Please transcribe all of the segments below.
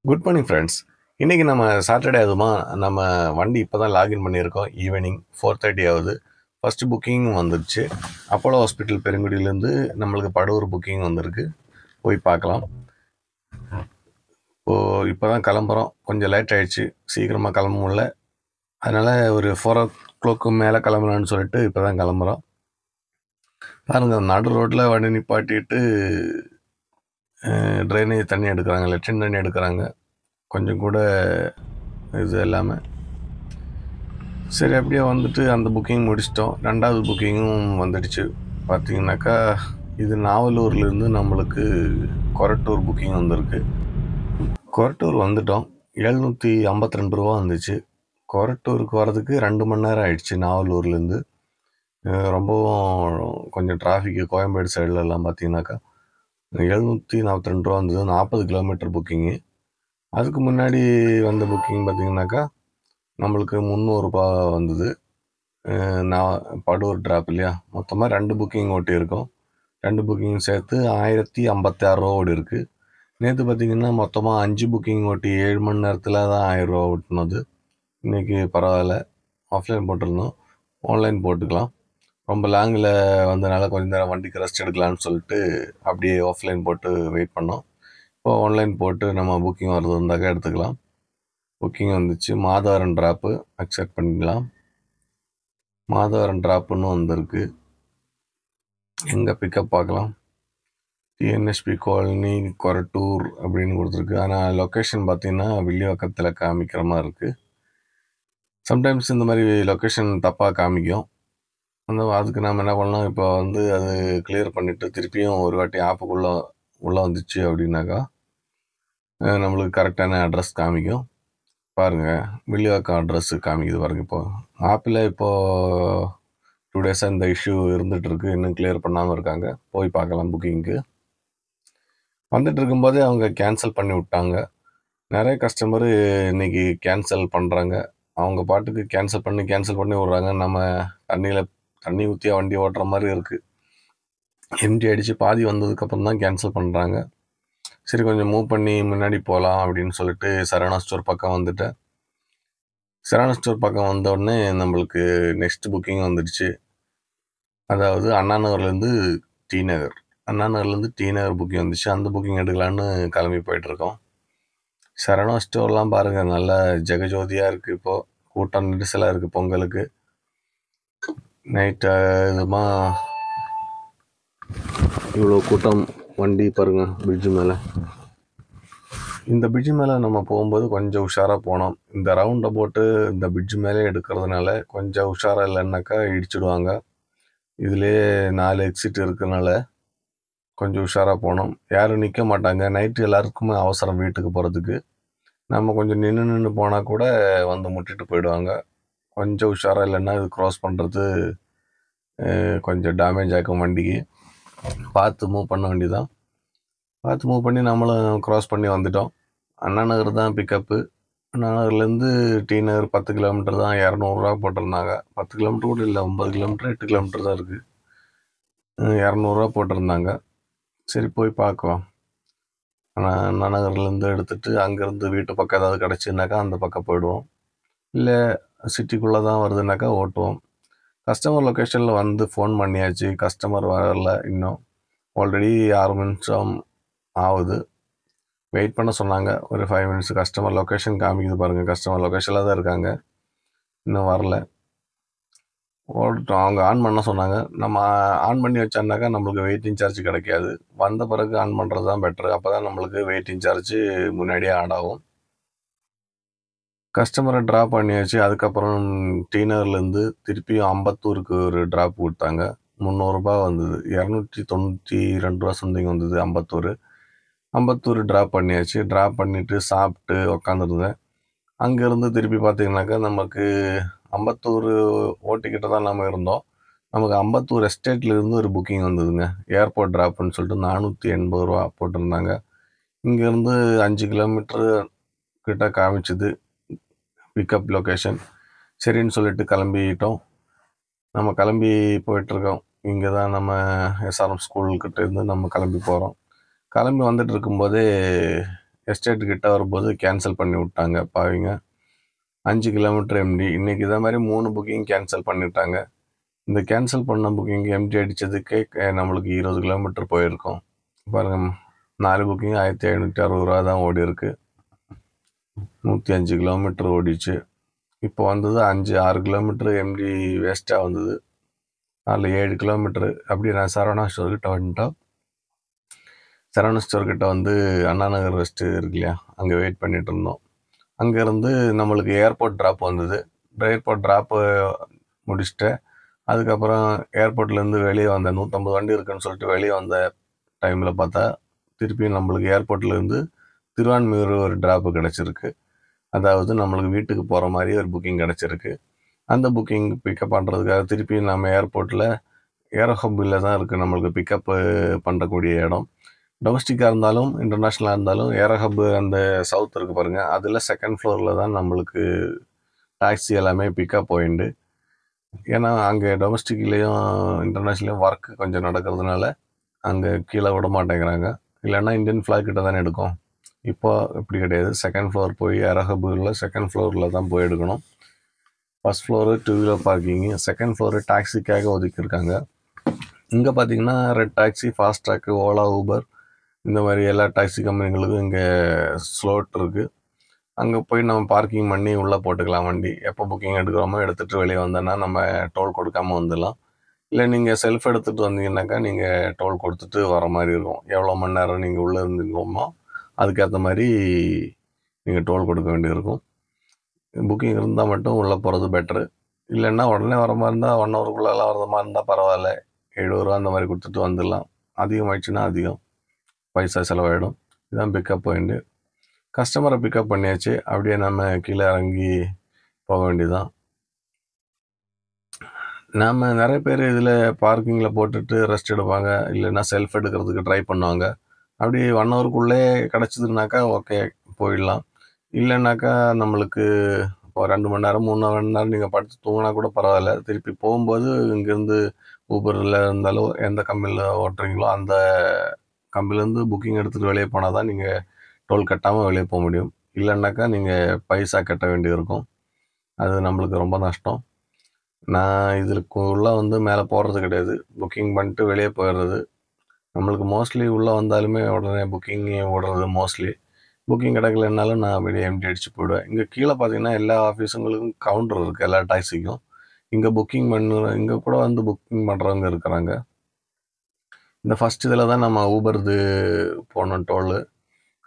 Good morning friends. இன்றைக்கி நம்ம Saturday அதுமா நம்ம வண்டி இப்போ தான் லாகின் பண்ணியிருக்கோம். ஈவினிங் 4:30 ஆகுது. ஃபஸ்ட்டு புக்கிங் வந்துடுச்சு. அப்போலோ ஹாஸ்பிட்டல் பெருங்குடியிலேருந்து நம்மளுக்கு படூர் புக்கிங் வந்திருக்கு. போய் பார்க்கலாம். இப்போ தான் கிளம்புறோம். கொஞ்சம் லேட் ஆகிடுச்சு, சீக்கிரமாக கிளம்ப முடியல. அதனால் ஒரு 4 o'clock மேலே கிளம்பலான்னு சொல்லிட்டு இப்போ தான் கிளம்புறோம். பாருங்கள், நடு ரோட்டில் வண்டி நிப்பாட்டிட்டு ட்ரைனேஜ் தண்ணி எடுக்கிறாங்க, லெட்ரின் தண்ணி எடுக்கிறாங்க. கொஞ்சம் கூட இது இல்லாமல் சரி அப்படியே வந்துட்டு அந்த புக்கிங் முடிச்சிட்டோம். 2வது புக்கிங்கும் வந்துடுச்சு. பார்த்தீங்கன்னாக்கா இது நாவலூர்லேருந்து நம்மளுக்கு கொரட்டூர் புக்கிங் வந்திருக்கு. கொரட்டூர் வந்துட்டோம். 752 ரூபா வந்துச்சு. கொரட்டூருக்கு வரதுக்கு 2 மணி நேரம் ஆயிடுச்சு நாவலூர்லேருந்து. ரொம்பவும் கொஞ்சம் டிராஃபிக்கு கோயம்பேடு சைட்லலாம் பார்த்தீங்கன்னாக்கா 742 ரூபா வந்தது. 40 கிலோமீட்டர் புக்கிங்கு. அதுக்கு முன்னாடி வந்த புக்கிங் பார்த்தீங்கன்னாக்கா நம்மளுக்கு 300 ரூபா வந்தது. நான் படூர் ட்ராப் இல்லையா, மொத்தமாக 2 புக்கிங் ஓட்டியிருக்கோம். 2 புக்கிங் சேர்த்து 1056 ரூபா ஓடி இருக்குது. நேற்று பார்த்திங்கன்னா மொத்தமாக 5 புக்கிங் ஓட்டி 7 மணி நேரத்தில் தான் 1000 ரூபா ஓட்டினது. இன்றைக்கி பரவாயில்ல, ஆஃப்லைன் போட்டிருந்தோம், ஆன்லைன் போட்டுக்கலாம். ரொம்ப லாங்கில் வந்ததுனால கொஞ்சம் நேரம் வண்டிக்கு ரெஸ்ட் எடுக்கலான்னு சொல்லிட்டு அப்படியே ஆஃப்லைன் போட்டு வெயிட் பண்ணோம். இப்போ ஆன்லைன் போட்டு நம்ம புக்கிங் வர்றது இருந்தாக்கா எடுத்துக்கலாம். புக்கிங் வந்துச்சு. மாதவரம் ட்ராப்பு அக்செப்ட் பண்ணிக்கலாம். மாதவரம் ட்ராப்புன்னு வந்திருக்கு. எங்கே பிக்கப் பார்க்கலாம். டிஎன்எஸ்பி காலனி கொரட்டூர் அப்படின்னு கொடுத்துருக்கு. ஆனால் லொக்கேஷன் பார்த்தீங்கன்னா வில்லிவாக்கத்தில் காமிக்கிற மாதிரி இருக்குது. சம்டைம்ஸ் இந்த மாதிரி லொக்கேஷன் தப்பாக காமிக்கும். அதுக்கு நம்ம என்ன பண்ணலாம், இப்போ அது கிளியர் பண்ணிவிட்டு திருப்பியும் ஒரு வாட்டி ஆப்புக்குள்ளே உள்ளே வந்துச்சு அப்படின்னாக்கா நம்மளுக்கு கரெக்டான அட்ரஸ் காமிக்கும். பாருங்கள், வில்லிவாக்கம் அட்ரஸ் காமிக்குது பாருங்கள். இப்போ ஆப்பில் இப்போது 2 டேஸாக இந்த இஷ்யூ இருந்துகிட்ருக்கு. இன்னும் கிளியர் பண்ணாமல் இருக்காங்க. போய் பார்க்கலாம். புக்கிங்க்கு வந்துட்டு இருக்கும்போதே அவங்க கேன்சல் பண்ணி விட்டாங்க. நிறைய கஸ்டமரு இன்றைக்கி கேன்சல் பண்ணுறாங்க. அவங்க பாட்டுக்கு கேன்சல் பண்ணி விட்றாங்க. நம்ம தண்ணி ஊற்றியா வண்டி ஓட்டுற மாதிரி இருக்குது. எம்டி அடித்து பாதி வந்ததுக்கப்புறம் தான் கேன்சல் பண்ணுறாங்க. சரி, கொஞ்சம் மூவ் பண்ணி முன்னாடி போகலாம் அப்படின்னு சொல்லிட்டு சரவணா ஸ்டோர் பக்கம் வந்துட்டேன். சரவணா ஸ்டோர் பக்கம் வந்தோடனே நம்மளுக்கு நெக்ஸ்ட் புக்கிங் வந்துடுச்சு. அதாவது அண்ணா நகர்லேருந்து டி நகர். அண்ணா நகர்லேருந்து டி நகர் புக்கிங் வந்துச்சு. அந்த புக்கிங் எடுக்கலான்னு கிளம்பி போயிட்டுருக்கோம். சரவணா ஸ்டோர்லாம் பாருங்கள், நல்லா ஜெகஜோதியாக இருக்குது. இப்போது கூட்டம் நெரிசலாக இருக்குது. பொங்கலுக்கு நைட்டு இதுமா இவ்வளோ கூட்டம். வண்டி பாருங்கள் பிரிட்ஜு மேலே. இந்த பிரிட்ஜு மேலே நம்ம போகும்போது கொஞ்சம் உஷாராக போனோம். இந்த ரவுண்டை போட்டு இந்த பிரிட்ஜு மேலே எடுக்கிறதுனால கொஞ்சம் உஷாராக இல்லைன்னாக்கா இடிச்சிடுவாங்க. இதுலேயே 4 எக்ஸிட் இருக்கிறதுனால கொஞ்சம் உஷாராக போனோம். யாரும் நிற்க மாட்டாங்க. நைட்டு எல்லாருக்குமே அவசரம் வீட்டுக்கு போகிறதுக்கு. நம்ம கொஞ்சம் நின்று போனால் கூட வந்து முட்டிட்டு போயிடுவாங்க. கொஞ்சம் உஷாராக இல்லைன்னா இது க்ராஸ் பண்ணுறது கொஞ்சம் டேமேஜ் ஆகும் வண்டிக்கு. பார்த்து மூவ் பண்ண வேண்டியதான். பார்த்து மூவ் பண்ணி நம்மளும் க்ராஸ் பண்ணி வந்துட்டோம். அண்ணா நகர் தான் பிக்கப்பு. அண்ணா நகர்லேருந்து டி நகர் 10 கிலோமீட்டர் தான். 200 போட்டிருந்தாங்க. 10 கிலோமீட்டர் கூட இல்லை, 9 கிலோமீட்டர் 8 கிலோமீட்டர் தான் இருக்குது. 200 போட்டிருந்தாங்க. சரி, போய் பார்க்கலாம். ஆனால் அண்ணா நகர்லேருந்து எடுத்துகிட்டு அங்கேருந்து வீட்டு பக்கம் ஏதாவது கிடச்சின்னாக்கா அந்த பக்கம் போயிடுவோம். இல்லை சிட்டிக்குள்ளே தான் வருதுனாக்கா ஓட்டுவோம். கஸ்டமர் லொக்கேஷனில் வந்து ஃபோன் பண்ணியாச்சு. கஸ்டமர் வரல இன்னும். ஆல்ரெடி 6 நிமிஷம் ஆகுது. வெயிட் பண்ண சொன்னாங்க ஒரு 5 மினிட்ஸ். கஸ்டமர் லொக்கேஷன் காமிக்குது பாருங்கள். கஸ்டமர் லொக்கேஷனில் தான் இருக்காங்க, இன்னும் வரல. ஓடட்டும். அவங்க ஆன் பண்ண சொன்னாங்க. நம்ம ஆன் பண்ணி வச்சோன்னாக்கா நம்மளுக்கு வெயிட்டிங் சார்ஜ் கிடைக்காது. வந்த பிறகு ஆன் பண்ணுறது தான் பெட்ரு. அப்போ தான் நம்மளுக்கு வெயிட்டிங் சார்ஜு முன்னாடியே ஆட் ஆகும். கஸ்டமரை ட்ராப் பண்ணியாச்சு. அதுக்கப்புறம் டி நகர்லேருந்து திருப்பியும் அம்பத்தூருக்கு ஒரு ட்ராப் கொடுத்தாங்க. 300 வந்தது. 292 சம்திங் வந்தது அம்பத்தூர். அம்பத்தூர் ட்ராப் பண்ணியாச்சு. ட்ராப் பண்ணிவிட்டு சாப்பிட்டு உக்காந்துருந்தேன். அங்கேருந்து திருப்பி பார்த்தீங்கன்னாக்கா நமக்கு அம்பத்தூர் ஓட்டிக்கிட்ட தான் நம்ம இருந்தோம். நமக்கு அம்பத்தூர் எஸ்டேட்லேருந்து ஒரு புக்கிங் வந்ததுங்க. ஏர்போர்ட் ட்ராப்புன்னு சொல்லிட்டு 480 போட்டிருந்தாங்க. இங்கேருந்து 5 கிலோமீட்ரு கிட்ட காமிச்சுது பிக்கப் லொக்கேஷன். சரின்னு சொல்லிட்டு கிளம்பிட்டோம். நம்ம கிளம்பி போயிட்டுருக்கோம். இங்கே தான் நம்ம எஸ்ஆர்எம் ஸ்கூல்கிட்ட இருந்து நம்ம கிளம்பி போகிறோம். கிளம்பி வந்துட்டு இருக்கும்போதே எஸ்டேட் கிட்ட வரும்போது கேன்சல் பண்ணி விட்டாங்க பாவிங்க. 5 கிலோமீட்டர் எம்டி. இன்னைக்கு இதே மாதிரி 3 புக்கிங் கேன்சல் பண்ணிட்டாங்க. இந்த கேன்சல் பண்ண புக்கிங் எம்டி அடித்ததுக்கே நம்மளுக்கு 20 கிலோமீட்டர் போயிருக்கோம். பாருங்க, 4 புக்கிங் 1560 ரூபா தான் ஓடி இருக்கு. 105 கிலோமீட்டர் ஓடிச்சு. இப்போ வந்தது 5-6 கிலோமீட்டர் எம்டி வேஸ்ட்டாக வந்தது. அதில் 7 கிலோமீட்டரு. அப்படி நான் சரவணா ஸ்டோர் கிட்ட வந்துட்டோம். சரவணா ஸ்டோர் கிட்ட வந்து அண்ணா நகர் ரெஸ்ட் இருக்கு இல்லையா, அங்கே வெயிட் பண்ணிட்டு இருந்தோம். அங்கேருந்து நம்மளுக்கு ஏர்போர்ட் ட்ராப் வந்தது. ஏர்போர்ட் ட்ராப்பு முடிச்சுட்டு அதுக்கப்புறம் ஏர்போர்ட்லேருந்து வெளியே வந்த 150 வண்டி இருக்குன்னு சொல்லிட்டு வெளியே வந்த டைமில் பார்த்தா திருப்பி நம்மளுக்கு ஏர்போர்ட்லேருந்து திருவான்மியூர் ஒரு ட்ராப்பு கிடச்சிருக்கு. அதாவது நம்மளுக்கு வீட்டுக்கு போகிற மாதிரி ஒரு புக்கிங் கிடச்சிருக்கு. அந்த புக்கிங் பிக்கப் பண்ணுறதுக்காக திருப்பி நம்ம ஏர்போர்ட்டில் ஏரோ ஹப்பில் தான் இருக்குது நம்மளுக்கு பிக்கப்பு பண்ணக்கூடிய இடம். டொமஸ்டிக்காக இருந்தாலும் இன்டர்நேஷ்னலாக இருந்தாலும் ஏரோ ஹப்பு அந்த சவுத் இருக்குது பாருங்கள், அதில் செகண்ட் ஃப்ளோரில் தான் நம்மளுக்கு டாக்ஸி எல்லாமே பிக்கப் பாயிண்ட்டு. ஏன்னா அங்கே டொமஸ்டிக்லேயும் இன்டர்நேஷ்னல்லையும் ஒர்க்கு கொஞ்சம் நடக்கிறதுனால அங்கே கீழே விட மாட்டேங்கிறாங்க. இல்லைன்னா இந்தியன் ஃப்ளாக் கிட்ட தானே எடுக்கும். இப்போ இப்படி கிடையாது. செகண்ட் ஃப்ளோர் போய் ஏரோ ஹப்பில் செகண்ட் ஃப்ளோரில் தான் போய் எடுக்கணும். First floor 2 wheeler parking, second floor டாக்ஸிக்காக ஒதுக்கியிருக்காங்க. இங்கே பார்த்தீங்கன்னா red taxi, fast track, Ola, Uber இந்த மாதிரி எல்லா டாக்ஸி கம்பெனிகளுக்கும் இங்கே ஸ்லோட் இருக்குது. அங்கே போய் நம்ம பார்க்கிங் பண்ணி உள்ளே போட்டுக்கலாம் வண்டி. எப்போ புக்கிங் எடுக்கிறோமோ எடுத்துகிட்டு வெளியே வந்தோன்னா நம்ம டோல் கொடுக்காமல் வந்துடலாம். இல்லை நீங்கள் செல்ஃப் எடுத்துகிட்டு வந்தீங்கன்னாக்கா நீங்கள் டோல் கொடுத்துட்டு வர மாதிரி இருக்கும். எவ்வளோ மணி நேரம் நீங்கள் உள்ளே இருந்துக்கோமோ அதுக்கேற்ற மாதிரி நீங்கள் டோல் கொடுக்க வேண்டியிருக்கும். புக்கிங் இருந்தால் மட்டும் உள்ளே போகிறது பெட்ரு. இல்லைன்னா உடனே வர மாதிரி இருந்தால் 1 ஹவருக்குள்ளெல்லாம் வர மாதிரி இருந்தால் பரவாயில்ல, 70 ரூபா அந்த மாதிரி கொடுத்துட்டு வந்துடலாம். அதிகமாகிடுச்சுன்னா அதிகம் பைசா செலவாயிடும். இதுதான் பிக்கப் பாயிண்ட்டு. கஸ்டமரை பிக்கப் பண்ணியாச்சு. அப்படியே நம்ம கீழே இறங்கி போக வேண்டியதுதான். நாம் நிறைய பேர் இதில் பார்க்கிங்கில் போட்டுட்டு ரெஸ்ட் எடுப்பாங்க, இல்லைன்னா செல்ஃப் எடுக்கிறதுக்கு ட்ரை பண்ணுவாங்க. அப்படி 1 ஹவருக்குள்ளே கிடச்சிதுனாக்கா ஓகே, போயிடலாம். இல்லைன்னாக்கா நம்மளுக்கு இப்போ 2 மணி நேரம் 3 மணி நேரம் நீங்கள் படுத்து தூங்கினா கூட பரவாயில்ல. திருப்பி போகும்போது இங்கேருந்து ஊபரில் இருந்தாலும் எந்த கம்பெனியில் ஓட்டுறீங்களோ அந்த கம்பெனிலேருந்து புக்கிங் எடுத்துகிட்டு வெளியே போனால் தான் நீங்கள் டோல் கட்டாமல் வெளியே போக முடியும். இல்லைன்னாக்கா நீங்கள் பைசா கட்ட வேண்டியிருக்கும். அது நம்மளுக்கு ரொம்ப நஷ்டம். நான் இதுக்கு உள்ளே வந்து மேலே போகிறது கிடையாது. புக்கிங் பண்ணிட்டு வெளியே போயிடுறது. நம்மளுக்கு மோஸ்ட்லி உள்ளே வந்தாலுமே உடனே புக்கிங் ஓடுறது மோஸ்ட்லி. புக்கிங் கிடைக்கலனாலும் நான் வெளியே எம்டி அடித்து போயிடுவேன். இங்கே கீழே பார்த்தீங்கன்னா எல்லா ஆஃபீஸுங்களுக்கும் கவுண்டர் இருக்குது எல்லா டாக்ஸிக்கும். இங்கே இங்கே கூட வந்து புக்கிங் பண்ணுறவங்க இருக்கிறாங்க. இந்த ஃபஸ்ட் இதில் தான் நம்ம ஊபர்து போனோம் டோலு.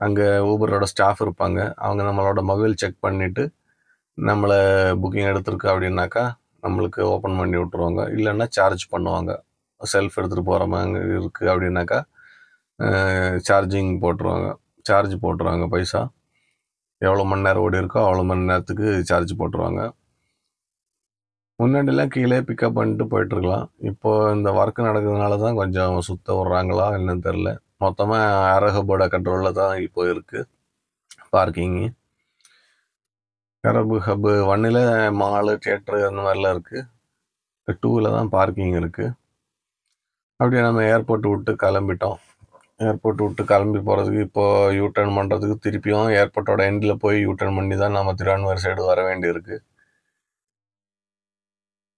அங்கே ஊபரோட ஸ்டாஃப் இருப்பாங்க. அவங்க நம்மளோட மொபைல் செக் பண்ணிவிட்டு நம்மளை புக்கிங் எடுத்திருக்கு அப்படின்னாக்கா நம்மளுக்கு ஓப்பன் பண்ணி விட்ருவாங்க. இல்லைன்னா சார்ஜ் பண்ணுவாங்க. செல்ஃப் எடுத்துகிட்டு போகிற மாதிரி இருக்குது அப்படின்னாக்கா சார்ஜ் போட்டுருவாங்க பைசா. எவ்வளோ மணி நேரம் ஓடி இருக்கோ அவ்வளோ மணி நேரத்துக்கு சார்ஜ் போட்டுருவாங்க. முன்னாடிலாம் கீழே பிக்கப் பண்ணிட்டு போயிட்டுருக்கலாம். இப்போது இந்த ஒர்க்கு நடக்கிறதுனால தான் கொஞ்சம் சுத்த விட்றாங்களா என்னன்னு தெரில. மொத்தமாக அரகபோட கண்ட்ரோலில் தான் இப்போ இருக்குது பார்க்கிங்கு. அரபு ஹப்பு 1ல் மாலு, தியேட்ரு அந்த மாதிரிலாம் இருக்குது. 2ல் தான் பார்க்கிங் இருக்குது. அப்படியே நம்ம ஏர்போர்ட் விட்டு கிளம்பிட்டோம். ஏர்போர்ட் விட்டு கிளம்பி போகிறதுக்கு இப்போது யூட்டர்ன் பண்ணுறதுக்கு திருப்பியும் ஏர்போர்ட்டோட எண்டில் போய் யூட்டர்ன் பண்ணி தான் நம்ம திருவான்மையூர் சைடு வர வேண்டியிருக்கு.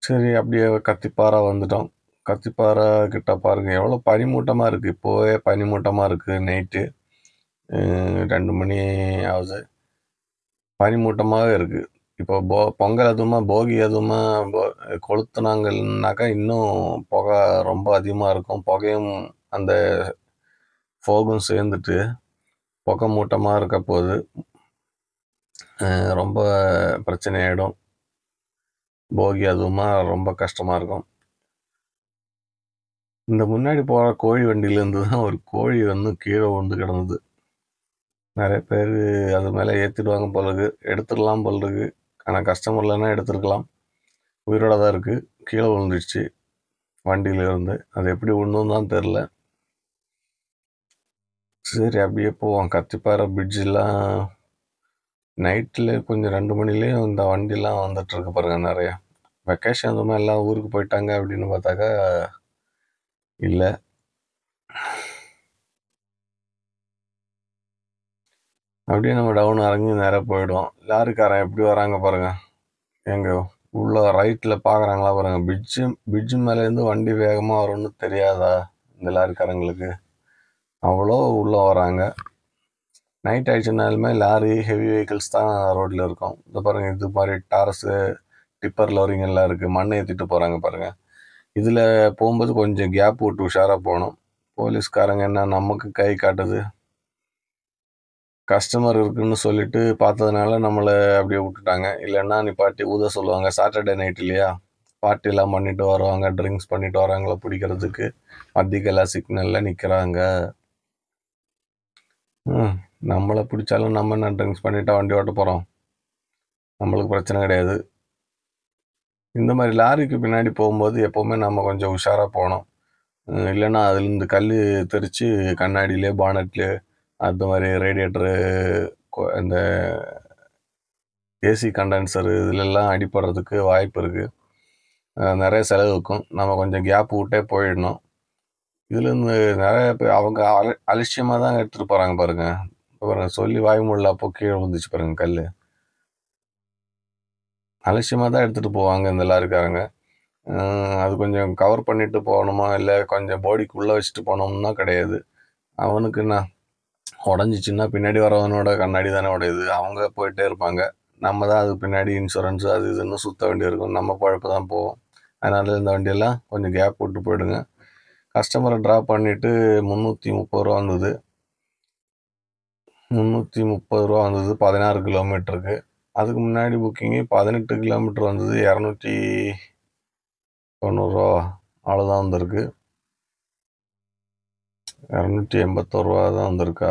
சரி, அப்படியே கத்திப்பாரா வந்துட்டோம். கத்திப்பாரா கிட்ட பாருங்கள் எவ்வளோ பனிமூட்டமாக இருக்குது. இப்போவே பனிமூட்டமாக இருக்குது. நைட்டு 2 மணி ஆகுது. பனிமூட்டமாகவே இருக்குது. இப்போ பொங்கல் அதுவுமா போகி அதுவுமா கொளுத்துனாங்கன்னாக்கா இன்னும் புகை ரொம்ப அதிகமாக இருக்கும். புகையும் அந்த ஃபோகும் சேர்ந்துட்டு புகை மூட்டமாக இருக்க போது ரொம்ப பிரச்சனை ஆகிடும். போகி அதுவுமா ரொம்ப கஷ்டமாக இருக்கும். இந்த முன்னாடி போகிற கோழி வண்டியிலேருந்து தான் ஒரு கோழி வந்து கீழே விழுந்து கிடந்தது. நிறைய பேர் அது மேலே ஏற்றிடுவாங்க போல இருக்குது, எடுத்துடலாம் போல இருக்குது. ஆனால் கஸ்டமர்லன்னா எடுத்துருக்கலாம். உயிரோட தான் இருக்குது. கீழே விழுந்துடுச்சு வண்டியிலேருந்து. அது எப்படி விழுந்துன்னு தான் தெரில. சரி, அப்படியே போவோம். கத்திப்பாறை பிரிட்ஜெலாம் நைட்டில் கொஞ்சம் 2 மணிலேயும் இந்த வண்டிலாம் வந்துட்டுருக்கு பாருங்கள் நிறையா. வெக்கேஷன் அந்த மாதிரி எல்லாம் ஊருக்கு போயிட்டாங்க அப்படின்னு பார்த்தாக்கா இல்லை. அப்படியே நம்ம டவுன் இறங்கி நேராக போயிடுவோம். லாரிக்காரன் எப்படி வராங்க பாருங்க. எங்க உள்ள ரைட்டில் பார்க்குறாங்களா பாருங்க. பிரிட்ஜு மேலேருந்து வண்டி வேகமாக வரும்னு தெரியாதா இந்த லாரிக்காரங்களுக்கு? அவ்வளோ உள்ளே வராங்க. நைட் ஆயிடுச்சுனாலுமே லாரி ஹெவி வெஹிக்கிள்ஸ் தான் ரோட்டில் இருக்கும். இந்த பாருங்க, இது மாதிரி டாரஸு டிப்பர் லோரிங் எல்லாம் இருக்குது. மண்ணை ஏற்றிட்டு போகிறாங்க பாருங்கள். இதில் போகும்போது கொஞ்சம் கேப் விட்டு உஷாராக போகணும். போலீஸ்காரங்க என்ன நமக்கு கை காட்டுது, கஸ்டமர் இருக்குன்னு சொல்லிட்டு பார்த்ததுனால நம்மளை அப்படியே விட்டுட்டாங்க. இல்லைன்னா நிப்பாட்டி ஊத சொல்லுவாங்க. சாட்டர்டே நைட் இல்லையா, பார்ட்டிலாம் பண்ணிட்டு வருவாங்க, ட்ரிங்க்ஸ் பண்ணிட்டு வராங்களா பிடிக்கிறதுக்கு மத்திக்கெல்லாம் சிக்னலில் நிற்கிறாங்க. நம்மளை பிடிச்சாலும் நம்ம என்ன ட்ரிங்க்ஸ் பண்ணிட்டா வண்டி ஓட்ட போகிறோம், நம்மளுக்கு பிரச்சனை கிடையாது. இந்த மாதிரி லாரிக்கு பின்னாடி போகும்போது எப்போவுமே நம்ம கொஞ்சம் உஷாராக போகணும். இல்லைன்னா அதுலேருந்து கல் தெரித்து கண்ணாடியிலே பானட்லே அது மாதிரி ரேடியேட்டரு இந்த ஏசி கண்டென்சரு இதிலெல்லாம் அடிப்படுறதுக்கு வாய்ப்பு இருக்குது. நிறைய செலவு இருக்கும். நம்ம கொஞ்சம் கேப் விட்டே போயிடணும். இதுலேருந்து நிறைய பேர் அவங்க அலட்சியமாக தான் எடுத்துகிட்டு போகிறாங்க பாருங்கள். பாருங்கள், சொல்லி வாய் மூடல அப்போ கீழே விழுந்துச்சு பாருங்கள் கல். அலட்சியமாக தான் எடுத்துகிட்டு போவாங்க இந்த லாரிக்காரங்க. அது கொஞ்சம் கவர் பண்ணிட்டு போகணுமா, இல்லை கொஞ்சம் பாடிக்குள்ளே வச்சுட்டு போனோம்னா கிடையாது. அவனுக்கு என்ன உடஞ்சிச்சின்னா பின்னாடி வரவனோட கண்ணாடி தானே உடையுது. அவங்க போயிட்டே இருப்பாங்க. நம்ம தான் அதுக்கு பின்னாடி இன்சூரன்ஸு அது இதுன்னு சுற்ற வேண்டியிருக்கும். நம்ம பழப்பு தான் போவோம். அதனால் இந்த வண்டியெல்லாம் கொஞ்சம் கேப் விட்டு போயிடுங்க. கஸ்டமரை ட்ராப் பண்ணிவிட்டு 330 ரூபா வந்தது. 330 ரூபா வந்தது 16 கிலோமீட்டருக்கு. அதுக்கு முன்னாடி புக்கிங்கு 18 கிலோமீட்டர் வந்தது 290 ரூபா. அவ்வளோதான் வந்திருக்கு. 281 ரூபா தான் வந்திருக்கா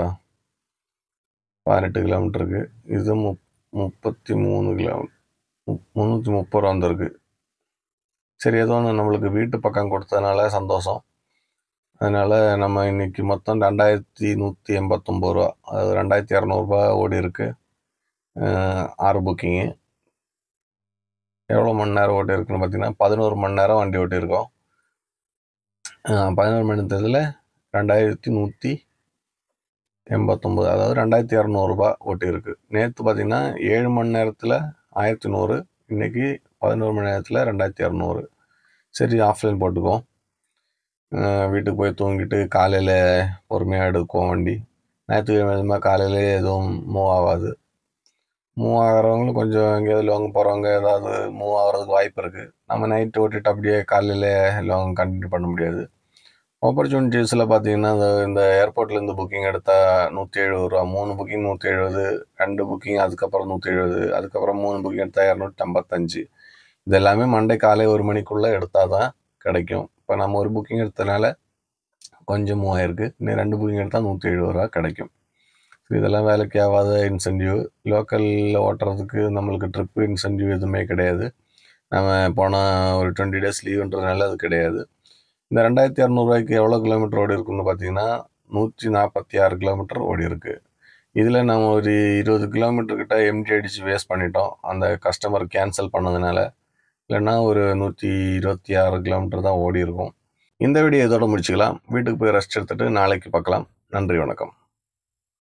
18 கிலோமீட்டருக்கு. இது 33 கிலோமீட்டர் 330 ரூபா வந்திருக்கு. சரி, ஏதோ ஒன்று நம்மளுக்கு வீட்டு பக்கம் கொடுத்ததுனால சந்தோஷம். அதனால் நம்ம இன்றைக்கி மொத்தம் 2189 ரூபா, அதாவது 2200 ஓடி இருக்குது. 6 புக்கிங்கு. எவ்வளோ மணி நேரம் ஓட்டி இருக்குன்னு பார்த்தீங்கன்னா 11 மணி நேரம் வண்டி ஓட்டியிருக்கோம். 11 மணி நேரத்தில் 2189, அதாவது 2200 ஓட்டியிருக்கு. நேற்று பார்த்தீங்கன்னா 7 மணி நேரத்தில் 1100, இன்றைக்கி 11 மணி நேரத்தில் 2200. சரி, ஆஃப்லைன் போட்டுக்குவோம். வீட்டுக்கு போய் தூங்கிட்டு காலையில் பொறுமையாக எடுக்குவோம் வண்டி. ஞாயிற்றுக்கிழமை காலையிலே எதுவும் மூவ் ஆகாது. மூவ் ஆகிறவங்களும் கொஞ்சம் எங்கேயாவது லாங் போகிறவங்க ஏதாவது மூவ் ஆகிறதுக்கு வாய்ப்பு இருக்குது. நம்ம நைட்டு ஓட்டிட்டு அப்படியே காலையில் லாங் கண்டினியூ பண்ண முடியாது. ஆப்பர்ச்சுனிட்டிஸில் பார்த்தீங்கன்னா இந்த ஏர்போர்ட்லேருந்து புக்கிங் எடுத்தால் 170 ரூபா, 3 புக்கிங் 170, 2 புக்கிங் அதுக்கப்புறம் 170, அதுக்கப்புறம் 3 புக்கிங் எடுத்தால் 255. இது எல்லாமே மண்டே காலை 1 மணிக்குள்ளே எடுத்தால் தான் கிடைக்கும். இப்போ நம்ம ஒரு புக்கிங் எடுத்ததுனால கொஞ்சம் மூவ் ஆயிருக்கு. இன்னும் 2 புக்கிங் எடுத்தால் 170 ரூபா கிடைக்கும். இதெல்லாம் வேலைக்கு ஆகாத இன்சென்டிவ். லோக்கலில் ஓட்டுறதுக்கு நம்மளுக்கு ட்ரிப்பு இன்சென்டிவ் எதுவுமே கிடையாது. நம்ம போனால் ஒரு 20 டேஸ் லீவுன்றதுனால அது கிடையாது. இந்த 2200 எவ்வளோ கிலோமீட்டர் ஓடி இருக்குன்னு பார்த்தீங்கன்னா 146 கிலோமீட்டர் ஓடி இருக்குது. இதில் நம்ம ஒரு 20 கிலோமீட்டர் கிட்ட எம்டி அடித்து வேஸ்ட் பண்ணிட்டோம் அந்த கஸ்டமர் கேன்சல் பண்ணதுனால. இல்லைன்னா ஒரு 126 கிலோமீட்டர் தான் ஓடி இருக்கும். இந்த வீடியோ இதோட முடிச்சுக்கலாம். வீட்டுக்கு போய் ரெஸ்ட் எடுத்துகிட்டு நாளைக்கு பார்க்கலாம். நன்றி, வணக்கம்.